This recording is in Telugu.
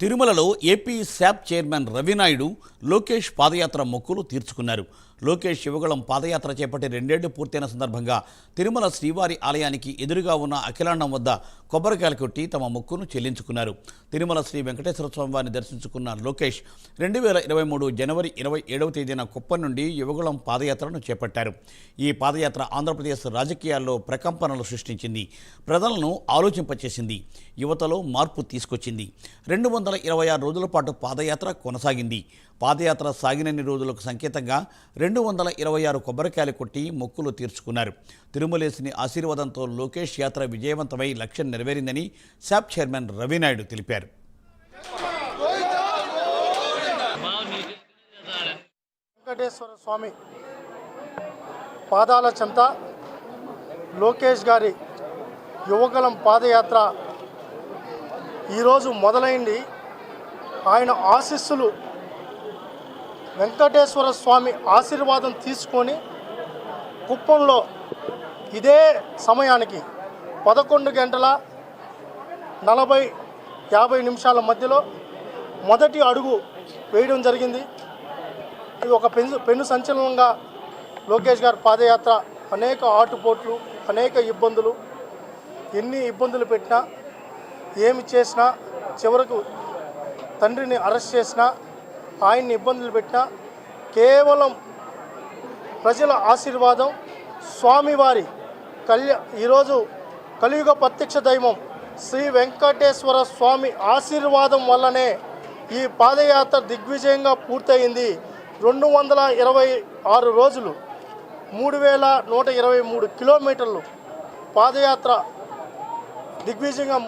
తిరుమలలో ఏపీ శాప్ చైర్మన్ రవినాయుడు లోకేష్ పాదయాత్ర మొక్కులు తీర్చుకున్నారు. లోకేష్ యువగళం పాదయాత్ర చేపట్టి 2 ఏళ్లు పూర్తయిన సందర్భంగా తిరుమల శ్రీవారి ఆలయానికి ఎదురుగా ఉన్న అఖిలాండం వద్ద కొబ్బరికాయలు కొట్టి తమ మొక్కును చెల్లించుకున్నారు. తిరుమల శ్రీ వెంకటేశ్వర స్వామి వారిని దర్శించుకున్న లోకేష్ 2023 జనవరి 27వ తేదీన కుప్పం నుండి యువగళం పాదయాత్రను చేపట్టారు. ఈ పాదయాత్ర ఆంధ్రప్రదేశ్ రాజకీయాల్లో ప్రకంపనలు సృష్టించింది, ప్రజలను ఆలోచింపచేసింది, యువతలో మార్పు తీసుకొచ్చింది. 226 రోజుల పాటు పాదయాత్ర కొనసాగింది. పాదయాత్ర సాగినన్ని రోజులకు సంకేతంగా 226 కొబ్బరికాయలు కొట్టి మొక్కులు తీర్చుకున్నారు. తిరుమలేశుని ఆశీర్వాదంతో లోకేష్ యాత్ర విజయవంతమై లక్ష్యం నెరవేరిందని శాప్ చైర్మన్ రవినాయుడు తెలిపారు. వెంకటేశ్వర స్వామి పాదాల చెంత లోకేష్ గారి యువగళం పాదయాత్ర ఈరోజు మొదలైంది. ఆయన ఆశీస్సులు, వెంకటేశ్వర స్వామి ఆశీర్వాదం తీసుకొని కుప్పంలో ఇదే సమయానికి 11 గంటల 40-50 నిమిషాల మధ్యలో మొదటి అడుగు వేయడం జరిగింది. ఇది ఒక పెను సంచలనంగా లోకేష్ గారి పాదయాత్ర అనేక ఆటుపోట్లు, అనేక ఇబ్బందులు, ఎన్ని ఇబ్బందులు పెట్టినా, ఏమి చేసినా, చివరకు తండ్రిని అరెస్ట్ చేసినా, ఆయన్ని ఇబ్బందులు పెట్టినా కేవలం ప్రజల ఆశీర్వాదం, స్వామివారి ఈరోజు కలియుగ ప్రత్యక్ష దైవం శ్రీ వెంకటేశ్వర స్వామి ఆశీర్వాదం వల్లనే ఈ పాదయాత్ర దిగ్విజయంగా పూర్తయింది. 226 రోజులు 3123 కిలోమీటర్లు పాదయాత్ర దిగ్విజయంగా